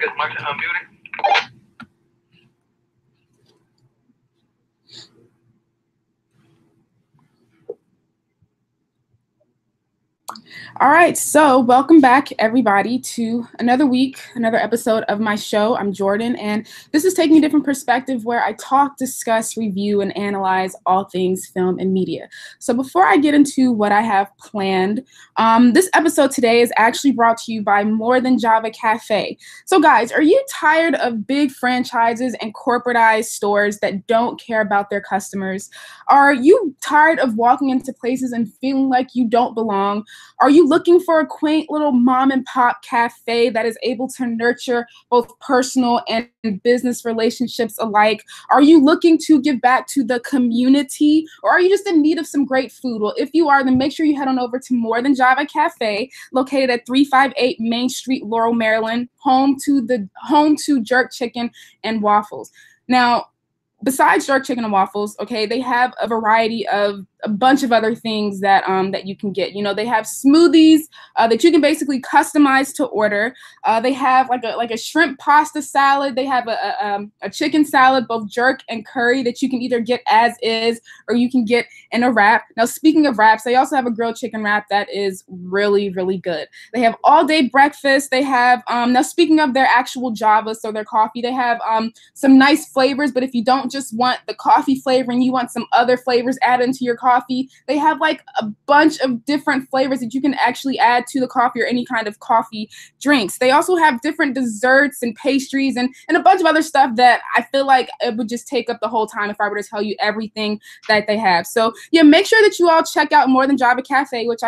guess Marcia unmuted. All right, so welcome back, everybody, to another week, another episode of my show. I'm Jordan, and this is Taking a Different Perspective, where I talk, discuss, review, and analyze all things film and media. So before I get into what I have planned, this episode today is actually brought to you by More Than Java Cafe. So guys, are you tired of big franchises and corporatized stores that don't care about their customers? Are you tired of walking into places and feeling like you don't belong? Are you looking for a quaint little mom and pop cafe that is able to nurture both personal and business relationships alike? Are you looking to give back to the community, or are you just in need of some great food? Well, if you are, then make sure you head on over to More Than Java Cafe, located at 358 Main Street, Laurel, Maryland, home to jerk chicken and waffles. Now, besides jerk chicken and waffles, okay, they have a variety of a bunch of other things that that you can get. You know, they have smoothies that you can basically customize to order. They have like a shrimp pasta salad. They have a chicken salad, both jerk and curry, that you can either get as is or you can get in a wrap. Now, speaking of wraps, they also have a grilled chicken wrap that is really, really good. They have all day breakfast. They have now, speaking of their actual Java, so their coffee, they have some nice flavors. But if you don't just want the coffee flavor and you want some other flavors added into your coffee, they have like a bunch of different flavors that you can actually add to the coffee or any kind of coffee drinks. They also have different desserts and pastries and a bunch of other stuff that I feel like it would just take up the whole time if I were to tell you everything that they have. So yeah, make sure that you all check out More Than Java Cafe, which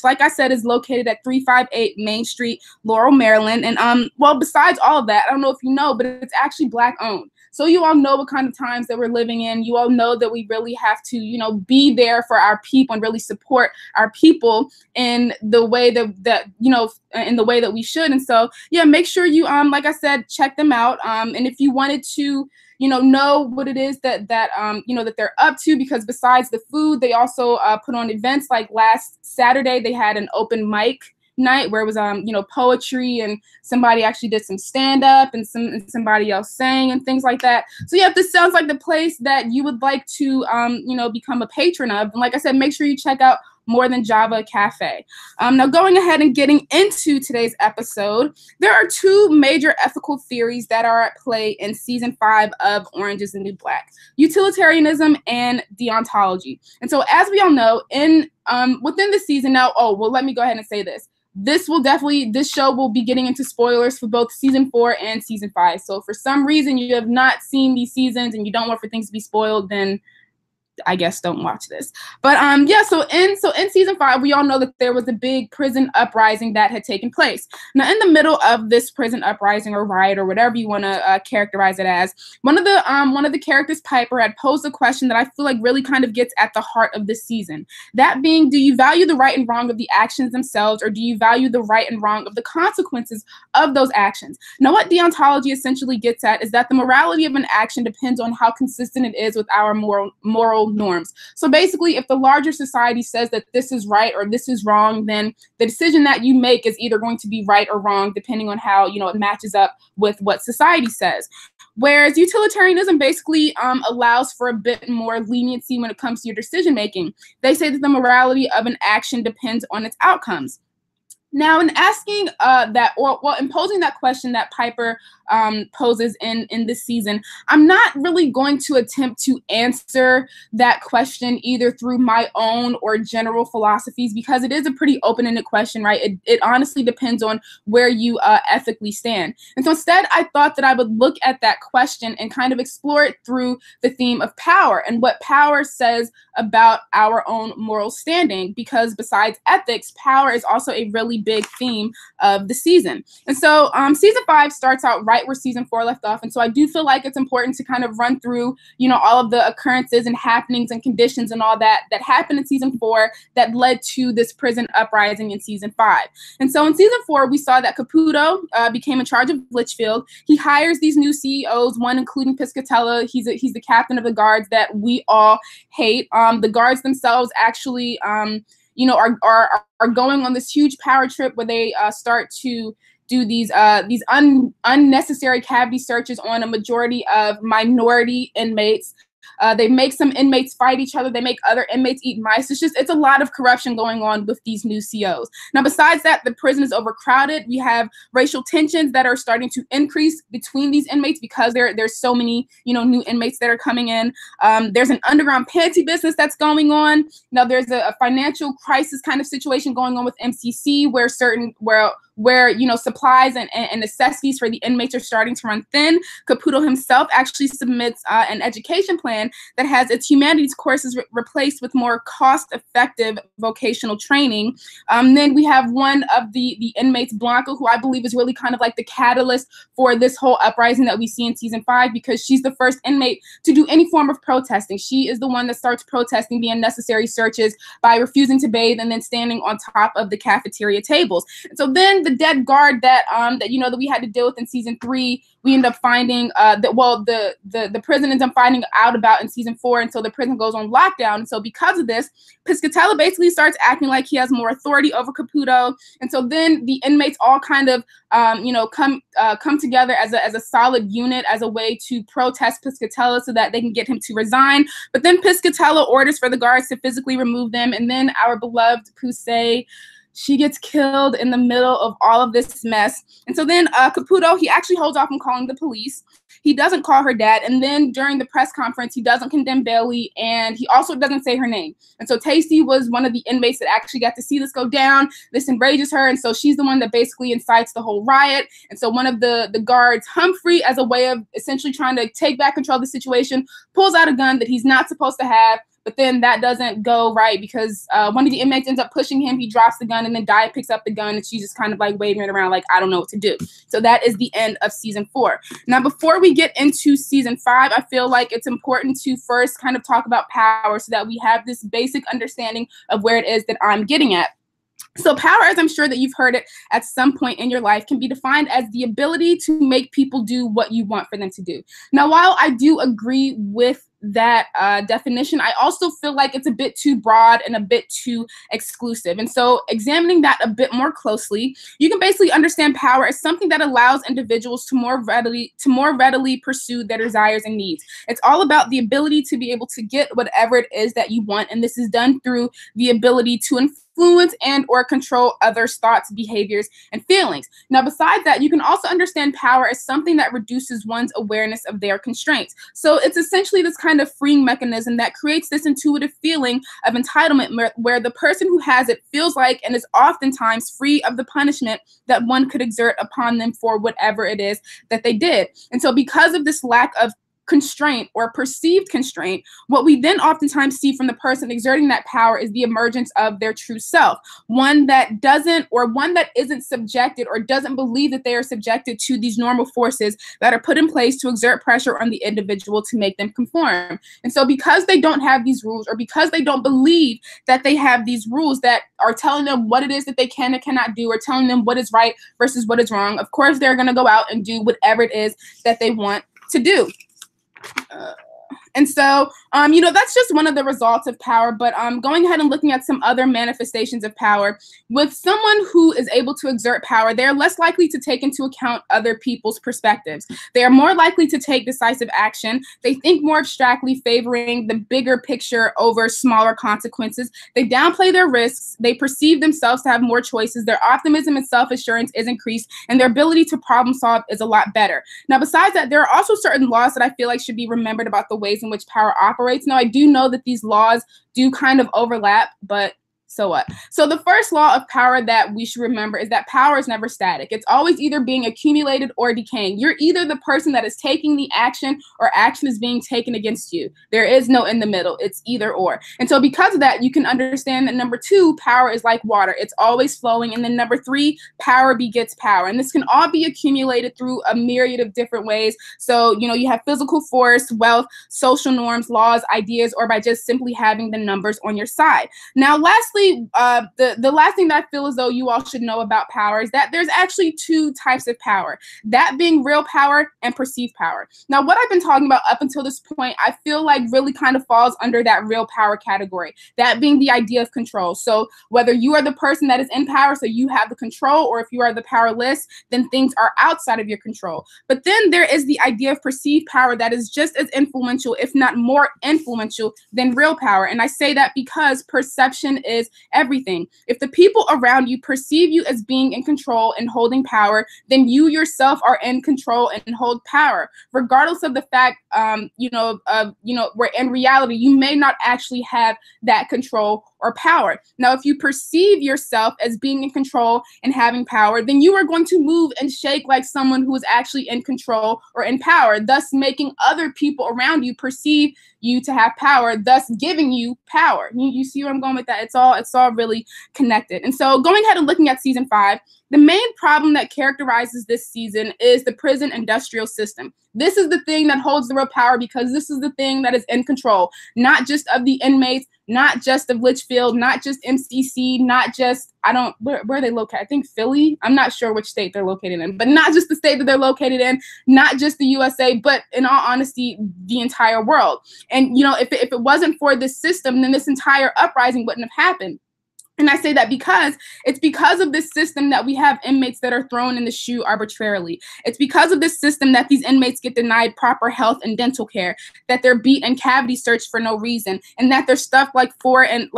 like I said is located at 358 Main Street, Laurel, Maryland. And well, besides all of that, I don't know if you know, but it's actually Black owned. So you all know what kind of times that we're living in. You all know that we really have to, you know, be there for our people and really support our people in the way that you know, in the way that we should. And so, yeah, make sure you, like I said, check them out. And if you wanted to, you know what it is that you know, that they're up to, because besides the food, they also put on events. Like last Saturday, they had an open mic night where it was you know, poetry, and somebody actually did some stand-up and somebody else sang and things like that. So yeah, if this sounds like the place that you would like to you know, become a patron of, and like I said, make sure you check out More Than Java Cafe. Now, going ahead and getting into today's episode, there are two major ethical theories that are at play in season 5 of Orange is the New Black: utilitarianism and deontology. And so, as we all know, in within the season now, let me go ahead and say this. This show will be getting into spoilers for both season 4 and season 5. So if for some reason you have not seen these seasons and you don't want for things to be spoiled, then I guess don't watch this. But yeah, so in season 5, we all know that there was a big prison uprising that had taken place. Now, in the middle of this prison uprising or riot or whatever you want to characterize it as, one of the characters, Piper, had posed a question that I feel like really kind of gets at the heart of this season. That being, do you value the right and wrong of the actions themselves, or do you value the right and wrong of the consequences of those actions? Now, what deontology essentially gets at is that the morality of an action depends on how consistent it is with our moral norms. So basically, if the larger society says that this is right or this is wrong, then the decision that you make is either going to be right or wrong, depending on how, you know, it matches up with what society says. Whereas utilitarianism basically allows for a bit more leniency when it comes to your decision making. They say that the morality of an action depends on its outcomes. Now, in asking in posing that question that Piper poses in this season, I'm not really going to attempt to answer that question either through my own or general philosophies, because it is a pretty open-ended question, right? It honestly depends on where you ethically stand. And so instead, I thought that I would look at that question and kind of explore it through the theme of power and what power says about our own moral standing, because besides ethics, power is also a really big theme of the season. And so season 5 starts out right where season 4 left off. And so I do feel like it's important to kind of run through, you know, all of the occurrences and happenings and conditions and all that happened in season 4 that led to this prison uprising in season 5. And so in season 4, we saw that Caputo became in charge of Litchfield. He hires these new CEOs, one including Piscatella. He's the captain of the guards that we all hate. The guards themselves actually, you know, are going on this huge power trip where they start to do these unnecessary cavity searches on a majority of minority inmates. They make some inmates fight each other. They make other inmates eat mice. It's a lot of corruption going on with these new COs. Now, besides that, the prison is overcrowded. We have racial tensions that are starting to increase between these inmates because there's so many, new inmates that are coming in. There's an underground panty business that's going on. Now, there's a financial crisis kind of situation going on with MCC where supplies and necessities for the inmates are starting to run thin. Caputo himself actually submits an education plan that has its humanities courses replaced with more cost-effective vocational training. Then we have one of the inmates, Blanca, who I believe is really kind of like the catalyst for this whole uprising that we see in season 5, because she's the first inmate to do any form of protesting. She is the one that starts protesting the unnecessary searches by refusing to bathe and then standing on top of the cafeteria tables. And so then the dead guard that we had to deal with in season 3, we end up finding the prison ends up finding out about in season 4 until the prison goes on lockdown. And so because of this, Piscatella basically starts acting like he has more authority over Caputo. And so then the inmates all kind of come together as a solid unit as a way to protest Piscatella so that they can get him to resign. But then Piscatella orders for the guards to physically remove them, and then our beloved Pusey, she gets killed in the middle of all of this mess. And so then Caputo, he actually holds off on calling the police. He doesn't call her dad. And then during the press conference, he doesn't condemn Bailey, and he also doesn't say her name. And so Tasty was one of the inmates that actually got to see this go down. This enrages her, and so she's the one that basically incites the whole riot. And so one of the guards, Humphrey, as a way of essentially trying to take back control of the situation, pulls out a gun that he's not supposed to have. But then that doesn't go right because one of the inmates ends up pushing him. He drops the gun, and then Dia picks up the gun, and she's just kind of like waving it around like, I don't know what to do. So that is the end of season 4. Now, before we get into season 5, I feel like it's important to first kind of talk about power so that we have this basic understanding of where it is that I'm getting at. So power, as I'm sure that you've heard it at some point in your life, can be defined as the ability to make people do what you want for them to do. Now, while I do agree with that definition, I also feel like it's a bit too broad and a bit too exclusive. And so examining that a bit more closely, you can basically understand power as something that allows individuals to more readily pursue their desires and needs. It's all about the ability to be able to get whatever it is that you want. And this is done through the ability to influence and or control others' thoughts, behaviors, and feelings. Now, besides that, you can also understand power as something that reduces one's awareness of their constraints. So it's essentially this kind of freeing mechanism that creates this intuitive feeling of entitlement where the person who has it feels like and is oftentimes free of the punishment that one could exert upon them for whatever it is that they did. And so because of this lack of constraint or perceived constraint, what we then oftentimes see from the person exerting that power is the emergence of their true self, one that isn't subjected or doesn't believe that they are subjected to these normal forces that are put in place to exert pressure on the individual to make them conform. And so because they don't have these rules, or because they don't believe that they have these rules that are telling them what it is that they can and cannot do, or telling them what is right versus what is wrong, of course they're going to go out and do whatever it is that they want to do. And so, that's just one of the results of power. But going ahead and looking at some other manifestations of power, with someone who is able to exert power, they're less likely to take into account other people's perspectives. They are more likely to take decisive action. They think more abstractly, favoring the bigger picture over smaller consequences. They downplay their risks. They perceive themselves to have more choices. Their optimism and self-assurance is increased, and their ability to problem solve is a lot better. Now, besides that, there are also certain laws that I feel like should be remembered about the ways in which power operates. Now, I do know that these laws do kind of overlap, but so what? So the first law of power that we should remember is that power is never static. It's always either being accumulated or decaying. You're either the person that is taking the action, or action is being taken against you. There is no in the middle. It's either or. And so because of that, you can understand that number 2, power is like water. It's always flowing. And then number 3, power begets power. And this can all be accumulated through a myriad of different ways. So, you have physical force, wealth, social norms, laws, ideas, or by just simply having the numbers on your side. Now, lastly, lastly, the last thing that I feel as though you all should know about power is that there's actually two types of power, that being real power and perceived power. Now, what I've been talking about up until this point, I feel like really kind of falls under that real power category, that being the idea of control. So whether you are the person that is in power, so you have the control, or if you are the powerless, then things are outside of your control. But then there is the idea of perceived power that is just as influential, if not more influential, than real power. And I say that because perception is everything. If the people around you perceive you as being in control and holding power, then you yourself are in control and hold power, regardless of the fact, where in reality you may not actually have that control or power. Now, if you perceive yourself as being in control and having power, then you are going to move and shake like someone who is actually in control or in power, thus making other people around you perceive you to have power, thus giving you power. You see where I'm going with that? It's all really connected. And so going ahead and looking at season 5, the main problem that characterizes this season is the prison industrial system. This is the thing that holds the real power, because this is the thing that is in control, not just of the inmates, not just of Litchfield, not just MCC, not just, where are they located? I think Philly. I'm not sure which state they're located in, but not just the state that they're located in, not just the USA, but in all honesty, the entire world. And, if it wasn't for this system, then this entire uprising wouldn't have happened. And I say that because it's because of this system that we have inmates that are thrown in the shoe arbitrarily. It's because of this system that these inmates get denied proper health and dental care, that they're beat and cavity searched for no reason, and that they're stuffed and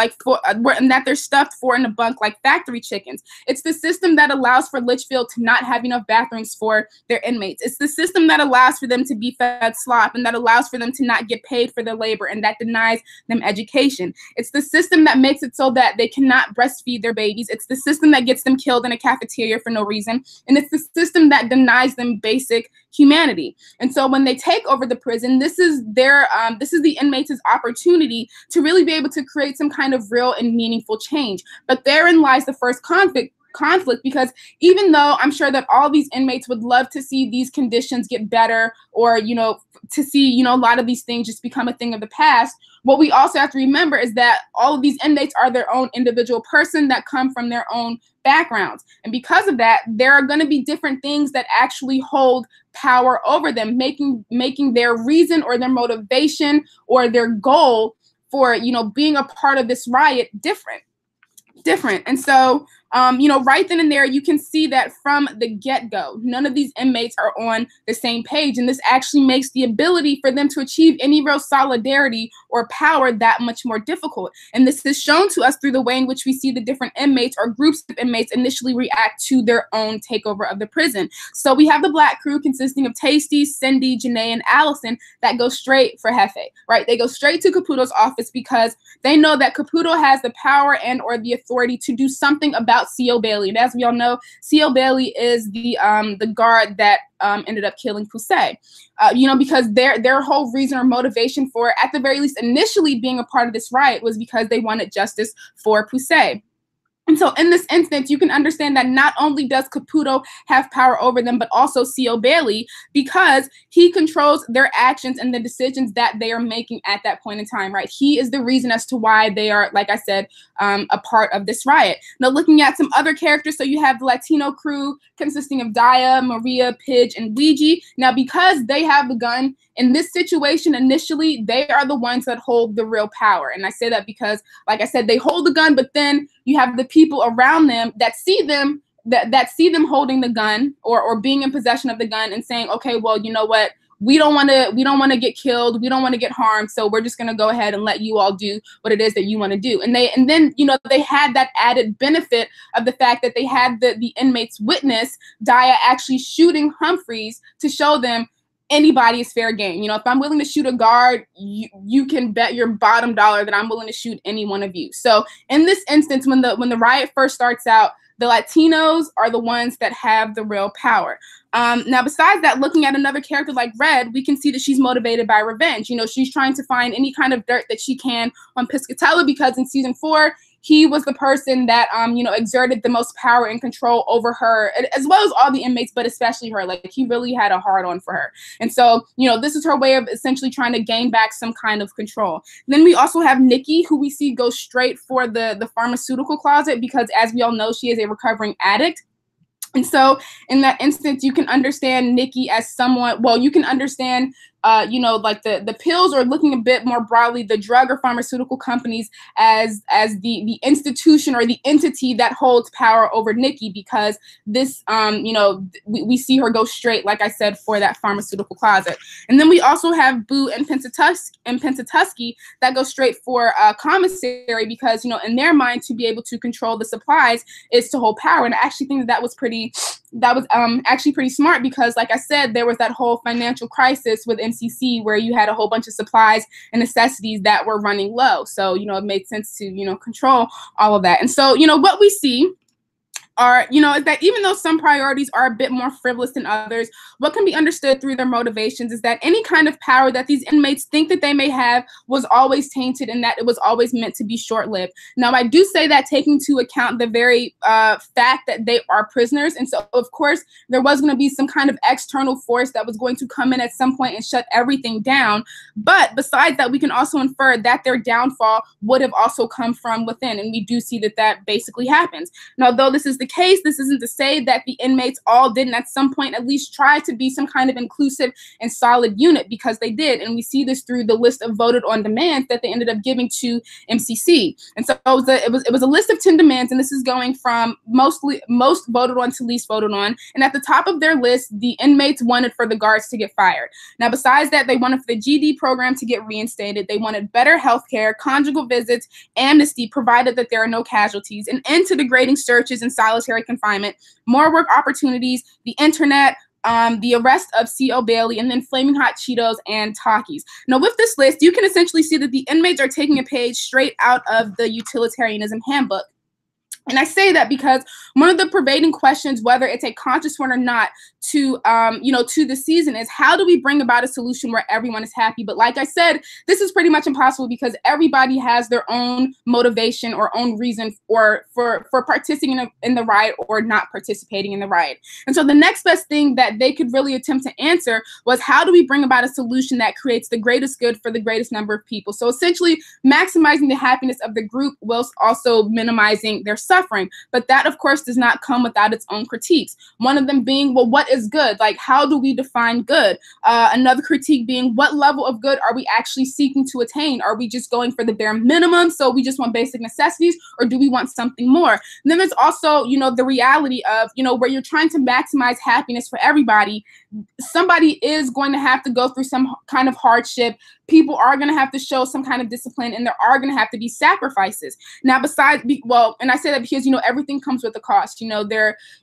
that they're stuffed four in a bunk like factory chickens. It's the system that allows for Litchfield to not have enough bathrooms for their inmates. It's the system that allows for them to be fed slop, and that allows for them to not get paid for their labor, and that denies them education. It's the system that makes it so that they cannot breastfeed their babies. It's the system that gets them killed in a cafeteria for no reason. And it's the system that denies them basic humanity. And so when they take over the prison, this is the inmates' opportunity to really be able to create some kind of real and meaningful change. But therein lies the first conflict, because even though I'm sure that all these inmates would love to see these conditions get better, or to see a lot of these things just become a thing of the past, what we also have to remember is that all of these inmates are their own individual person that come from their own backgrounds. And because of that, there are going to be different things that actually hold power over them, making their reason or their motivation or their goal for being a part of this riot different. And so right then and there, you can see that from the get-go, none of these inmates are on the same page. And this actually makes the ability for them to achieve any real solidarity or power that much more difficult. And this is shown to us through the way in which we see the different inmates or groups of inmates initially react to their own takeover of the prison. So we have the black crew consisting of Tasty, Cindy, Janae, and Allison that go straight for Jefe, right? They go straight to Caputo's office because they know that Caputo has the power and or the authority to do something about C.O. Bailey. And as we all know, C.O. Bailey is the guard that ended up killing Poussey. Because their whole reason or motivation for, at the very least initially being a part of this riot, was because they wanted justice for Poussey. And so in this instance, you can understand that not only does Caputo have power over them, but also C.O. Bailey, because he controls their actions and the decisions that they are making at that point in time, right? He is the reason as to why they are, like I said, a part of this riot. Now, looking at some other characters, so you have the Latino crew consisting of Daya, Maria, Pidge, and Luigi. Now, because they have the gun, in this situation, initially, they are the ones that hold the real power. And I say that because, like I said, they hold the gun, but then you have the people around them that see them, that see them holding the gun or being in possession of the gun and saying, okay, well, you know what? We don't want to get killed. We don't want to get harmed. So we're just going to go ahead and let you all do what it is that you want to do. And then they had that added benefit of the fact that they had the inmates witness Daya actually shooting Humphreys to show them anybody is fair game. If I'm willing to shoot a guard, you can bet your bottom dollar that I'm willing to shoot any one of you. So in this instance, when the riot first starts out, the Latinos are the ones that have the real power. Now, besides that, looking at another character like Red, we can see that she's motivated by revenge. She's trying to find any kind of dirt that she can on Piscatella, because in season 4, he was the person that, you know, exerted the most power and control over her, as well as all the inmates, but especially her. Like, he really had a hard on for her. And so, you know, this is her way of essentially trying to gain back some kind of control. Then we also have Nikki, who we see go straight for the pharmaceutical closet, because as we all know, she is a recovering addict. And so in that instance, you can understand Nikki as someone, well, you can understand, you know, like the pills, or looking a bit more broadly, the drug or pharmaceutical companies as the institution or the entity that holds power over Nikki, because this, you know, we see her go straight, like I said, for that pharmaceutical closet. And then we also have Boo and Pennsatucky that go straight for commissary, because, you know, in their mind, to be able to control the supplies is to hold power. And I actually think that was actually pretty smart, because like I said, there was that whole financial crisis with MCC where you had a whole bunch of supplies and necessities that were running low. So, you know, it made sense to, you know, control all of that. And so, you know, what we see are, you know, is that even though some priorities are a bit more frivolous than others, what can be understood through their motivations is that any kind of power that these inmates think that they may have was always tainted, and that it was always meant to be short-lived. Now, I do say that taking into account the very fact that they are prisoners, and so, of course, there was going to be some kind of external force that was going to come in at some point and shut everything down. But besides that, we can also infer that their downfall would have also come from within, and we do see that that basically happens. Now, though this is the case, this isn't to say that the inmates all didn't at some point at least try to be some kind of inclusive and solid unit, because they did. And we see this through the list of voted on demands that they ended up giving to MCC. And so it was a list of 10 demands, and this is going from most voted on to least voted on. And at the top of their list, the inmates wanted for the guards to get fired. Now, besides that, they wanted for the GD program to get reinstated. They wanted better health care, conjugal visits, amnesty, provided that there are no casualties, an end to degrading searches and solitary confinement, more work opportunities, the internet, the arrest of C.O. Bailey, and then Flaming Hot Cheetos and Takis. Now, with this list, you can essentially see that the inmates are taking a page straight out of the utilitarianism handbook. And I say that because one of the pervading questions, whether it's a conscious one or not, to you know, to the season is, how do we bring about a solution where everyone is happy? But like I said, this is pretty much impossible, because everybody has their own motivation or own reason for participating in the riot or not participating in the riot. And so the next best thing that they could really attempt to answer was, how do we bring about a solution that creates the greatest good for the greatest number of people? So essentially maximizing the happiness of the group whilst also minimizing their suffering. But that, of course, does not come without its own critiques. One of them being, well, what is good? Like, how do we define good? Another critique being, what level of good are we actually seeking to attain? Are we just going for the bare minimum, so we just want basic necessities, or do we want something more? And then there's also, you know, the reality of, you know, where you're trying to maximize happiness for everybody, somebody is going to have to go through some kind of hardship. People are going to have to show some kind of discipline, and there are going to have to be sacrifices. Now, besides, well, and I say that because, you know, everything comes with a cost. You know,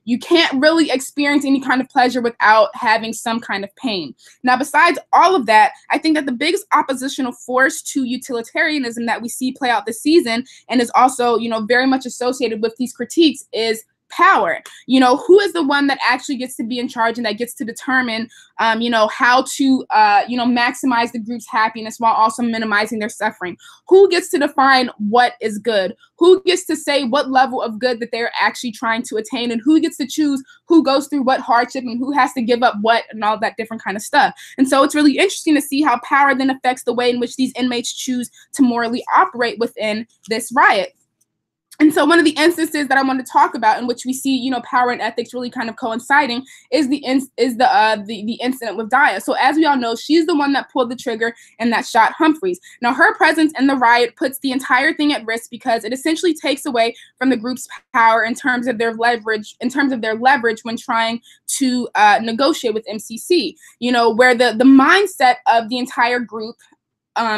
you can't really experience any kind of pleasure without having some kind of pain. Now, besides all of that, I think that the biggest oppositional force to utilitarianism that we see play out this season, and is also, you know, very much associated with these critiques, is power. You know, who is the one that actually gets to be in charge and that gets to determine, you know, how to, you know, maximize the group's happiness while also minimizing their suffering? Who gets to define what is good? Who gets to say what level of good that they're actually trying to attain? And who gets to choose who goes through what hardship and who has to give up what and all that different kind of stuff? And so it's really interesting to see how power then affects the way in which these inmates choose to morally operate within this riot. And so one of the instances that I want to talk about in which we see, you know, power and ethics really kind of coinciding is the incident with Daya. So as we all know, she's the one that pulled the trigger and that shot Humphreys. Now, her presence in the riot puts the entire thing at risk, because it essentially takes away from the group's power in terms of their leverage, when trying to negotiate with MCC. You know, where the mindset of the entire group,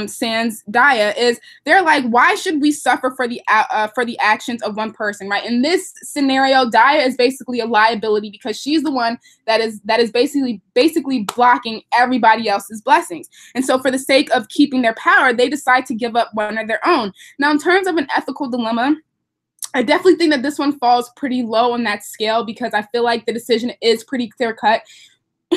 sans Daya, is they're like, why should we suffer for the actions of one person, right? In this scenario, Daya is basically a liability, because she's the one that is basically blocking everybody else's blessings. And so for the sake of keeping their power, they decide to give up one of their own. Now, in terms of an ethical dilemma, I definitely think that this one falls pretty low on that scale, because I feel like the decision is pretty clear-cut.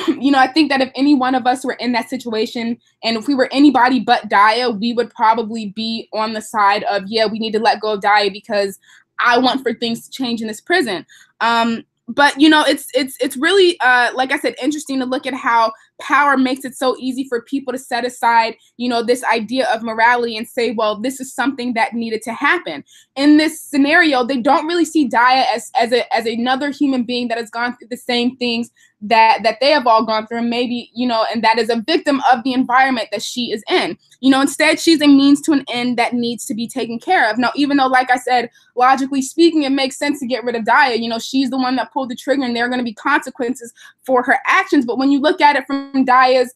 you know, I think that if any one of us were in that situation, and if we were anybody but Daya, we would probably be on the side of, yeah, we need to let go of Daya because I want for things to change in this prison. But you know, it's really like I said, interesting to look at how power makes it so easy for people to set aside, you know, this idea of morality and say, well, this is something that needed to happen. In this scenario, they don't really see Daya as another human being that has gone through the same things that they have all gone through, and maybe, you know, and that is a victim of the environment that she is in. You know, instead, she's a means to an end that needs to be taken care of. Now, even though, like I said, logically speaking, it makes sense to get rid of Daya. You know, she's the one that pulled the trigger, and there are going to be consequences for her actions. But when you look at it from Daya's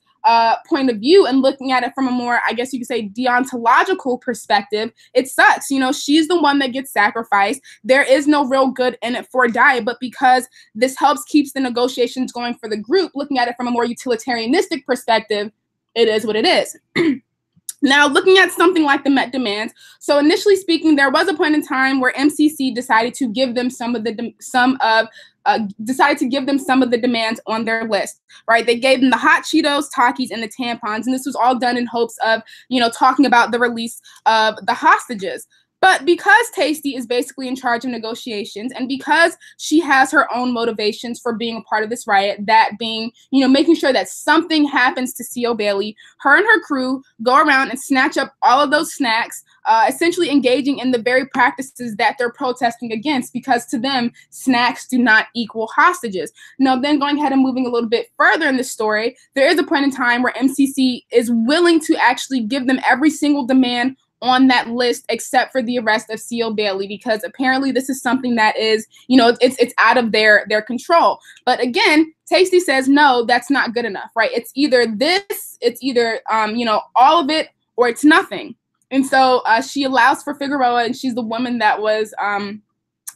point of view and looking at it from a more, I guess you could say, deontological perspective, it sucks. You know, she's the one that gets sacrificed. There is no real good in it for Daya, but because this helps keeps the negotiations going for the group, looking at it from a more utilitarianistic perspective, it is what it is. Now, looking at something like the Met demands, so initially speaking, there was a point in time where MCC decided to give them some of the demands on their list, right? They gave them the hot Cheetos, Takis, and the tampons, and this was all done in hopes of, you know, talking about the release of the hostages. But because Taystee is basically in charge of negotiations, and because she has her own motivations for being a part of this riot, that being, you know, making sure that something happens to C.O. Bailey, her and her crew go around and snatch up all of those snacks, essentially engaging in the very practices that they're protesting against, because to them, snacks do not equal hostages. Now, then going ahead and moving a little bit further in the story, there is a point in time where MCC is willing to actually give them every single demand on that list except for the arrest of C.O. Bailey, because apparently this is something that is, you know, it's out of their control. But again, Taystee says, no, that's not good enough, right? It's either this, it's either, you know, all of it, or it's nothing. And so she allows for Figueroa, and she's the woman that was,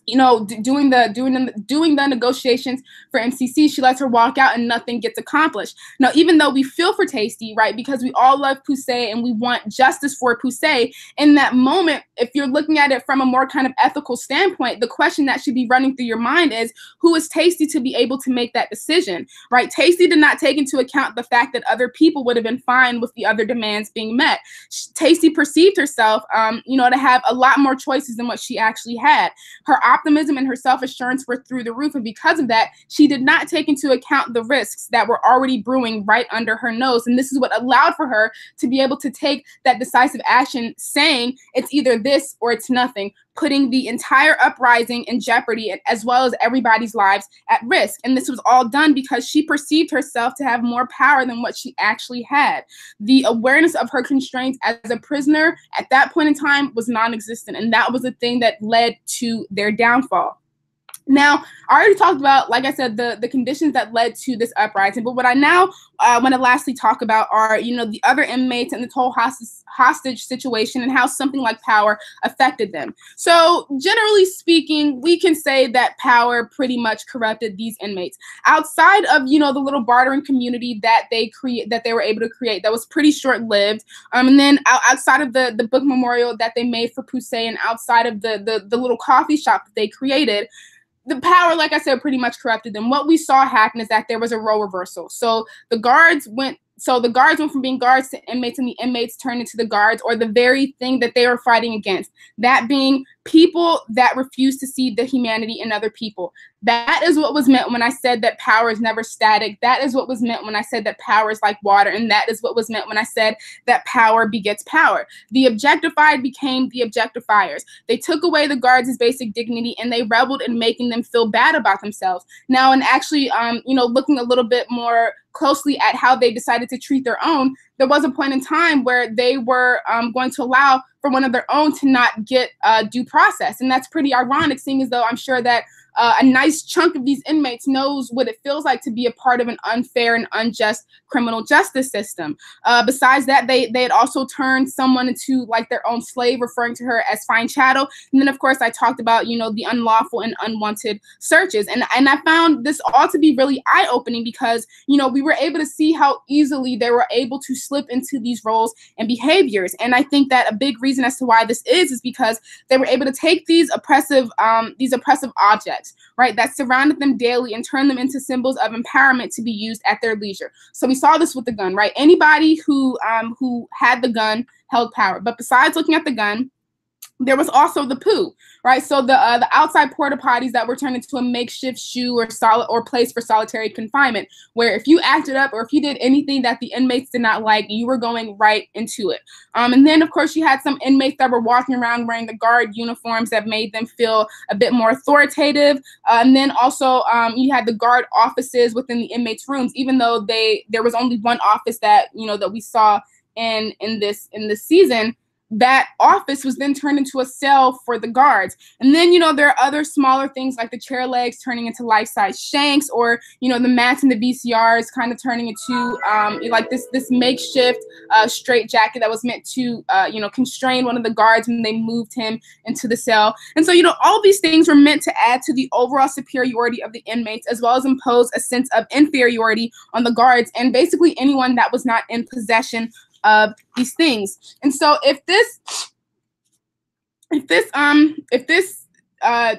you know, doing the negotiations for MCC. She lets her walk out and nothing gets accomplished. Now, even though we feel for Taystee, right, because we all love Poussey and we want justice for Poussey, in that moment, if you're looking at it from a more kind of ethical standpoint, the question that should be running through your mind is, who is Taystee to be able to make that decision, right? Taystee did not take into account the fact that other people would have been fine with the other demands being met. Taystee perceived herself, you know, to have a lot more choices than what she actually had. Her optimism and her self-assurance were through the roof, and because of that, she did not take into account the risks that were already brewing right under her nose. And this is what allowed for her to be able to take that decisive action, saying it's either this or it's nothing, putting the entire uprising in jeopardy, as well as everybody's lives at risk. And this was all done because she perceived herself to have more power than what she actually had. The awareness of her constraints as a prisoner at that point in time was non-existent, and that was the thing that led to their downfall. Now, I already talked about, like I said, the conditions that led to this uprising, but what I now want to lastly talk about are, you know, the other inmates and the whole hostage situation and how something like power affected them. So generally speaking, we can say that power pretty much corrupted these inmates. Outside of, you know, the little bartering community that they were able to create, that was pretty short-lived. And then outside of the book memorial that they made for Poussey, and outside of the little coffee shop that they created, the power, like I said, pretty much corrupted them. What we saw happen is that there was a role reversal. So the guards went from being guards to inmates, and the inmates turned into the guards, or the very thing that they were fighting against. That being people that refuse to see the humanity in other people. That is what was meant when I said that power is never static. That is what was meant when I said that power is like water. And that is what was meant when I said that power begets power. The objectified became the objectifiers. They took away the guards' basic dignity, and they reveled in making them feel bad about themselves. Now, and actually, you know, looking a little bit more closely at how they decided to treat their own, there was a point in time where they were going to allow for one of their own to not get due process. And that's pretty ironic, seeing as though I'm sure that a nice chunk of these inmates knows what it feels like to be a part of an unfair and unjust criminal justice system. Besides that, they had also turned someone into like their own slave, referring to her as fine chattel. And then, of course, I talked about, you know, the unlawful and unwanted searches. And I found this all to be really eye-opening because, you know, we were able to see how easily they were able to slip into these roles and behaviors. And I think that a big reason as to why this is because they were able to take these oppressive objects, objects, right, that surrounded them daily and turned them into symbols of empowerment to be used at their leisure. So we saw this with the gun, right? Anybody who had the gun held power. But besides looking at the gun, there was also the poo, right? So the outside porta potties that were turned into a makeshift shoe or place for solitary confinement, where if you acted up or if you did anything that the inmates did not like, you were going right into it. And then, of course, you had some inmates that were walking around wearing the guard uniforms that made them feel a bit more authoritative. And then also you had the guard offices within the inmates' rooms, even though there was only one office that that we saw in this season. That office was then turned into a cell for the guards. And then, there are other smaller things like the chair legs turning into life-size shanks, or, the mats and the VCRs kind of turning into like this makeshift straight jacket that was meant to, constrain one of the guards when they moved him into the cell. And so, all these things were meant to add to the overall superiority of the inmates, as well as impose a sense of inferiority on the guards and basically anyone that was not in possession of these things. And so if this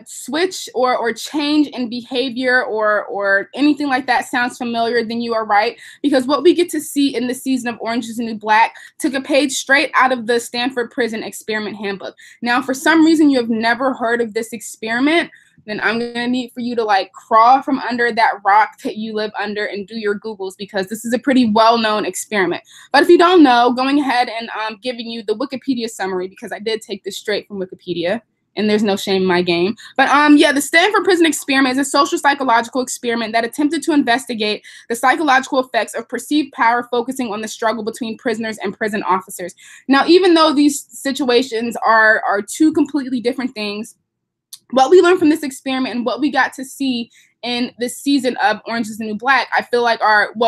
switch or change in behavior or anything like that sounds familiar, then you are right, because what we get to see in the season of Orange is the New Black took a page straight out of the Stanford Prison Experiment Handbook. Now, for some reason you have never heard of this experiment, then I'm going to need for you to crawl from under that rock that you live under and do your Googles, because this is a pretty well-known experiment. But if you don't know, going ahead and giving you the Wikipedia summary, because I did take this straight from Wikipedia, and there's no shame in my game. But yeah, the Stanford Prison Experiment is a social psychological experiment that attempted to investigate the psychological effects of perceived power, focusing on the struggle between prisoners and prison officers. Now, even though these situations are two completely different things, what we learned from this experiment and what we got to see in this season of Orange is the New Black, I feel like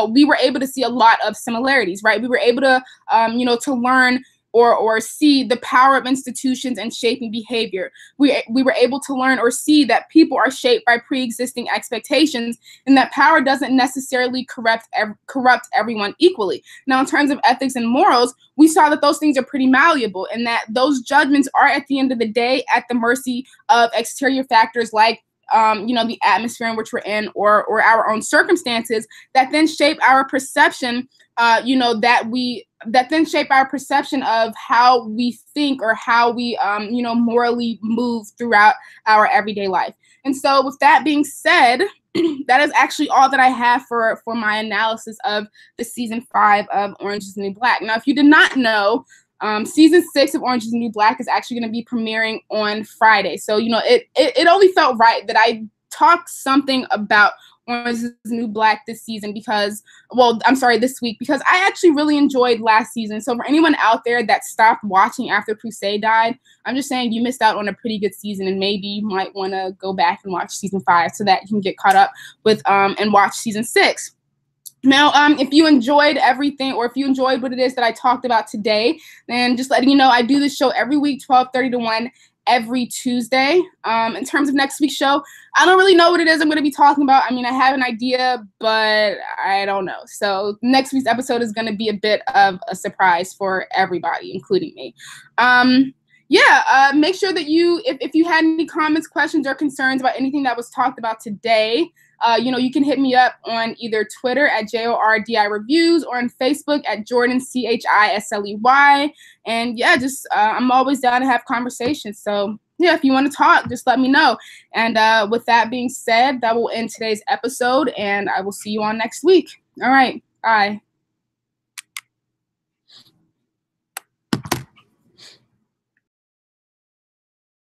we were able to see a lot of similarities, right? We were able to, to learn or see the power of institutions and shaping behavior. We were able to learn or see that people are shaped by pre-existing expectations, and that power doesn't necessarily corrupt everyone equally. Now, in terms of ethics and morals, we saw that those things are pretty malleable, and that those judgments are at the end of the day at the mercy of exterior factors like the atmosphere in which we're in, or our own circumstances that then shape our perception, that then shape our perception of how we think or how we, morally move throughout our everyday life. And so with that being said, that is actually all that I have for my analysis of the season 5 of Orange is the New Black. Now, if you did not know, season 6 of Orange is the New Black is actually going to be premiering on Friday. So, it only felt right that I talk something about Orange is the New Black this week, because I actually really enjoyed last season. So for anyone out there that stopped watching after Crusade died, I'm just saying you missed out on a pretty good season, and maybe you might want to go back and watch season 5 so that you can get caught up with and watch season 6. Now, if you enjoyed everything, or if you enjoyed what it is that I talked about today, then just letting you know, I do this show every week, 12:30 to 1, every Tuesday. In terms of next week's show, I don't really know what it is I'm going to be talking about. I mean, I have an idea, but I don't know. So next week's episode is going to be a bit of a surprise for everybody, including me. Make sure that if you had any comments, questions, or concerns about anything that was talked about today, you can hit me up on either Twitter at JORDI Reviews or on Facebook at Jordan CHISLEY. And yeah, I'm always down to have conversations. So yeah, if you want to talk, just let me know. And with that being said, that will end today's episode, and I will see you on next week. All right, bye.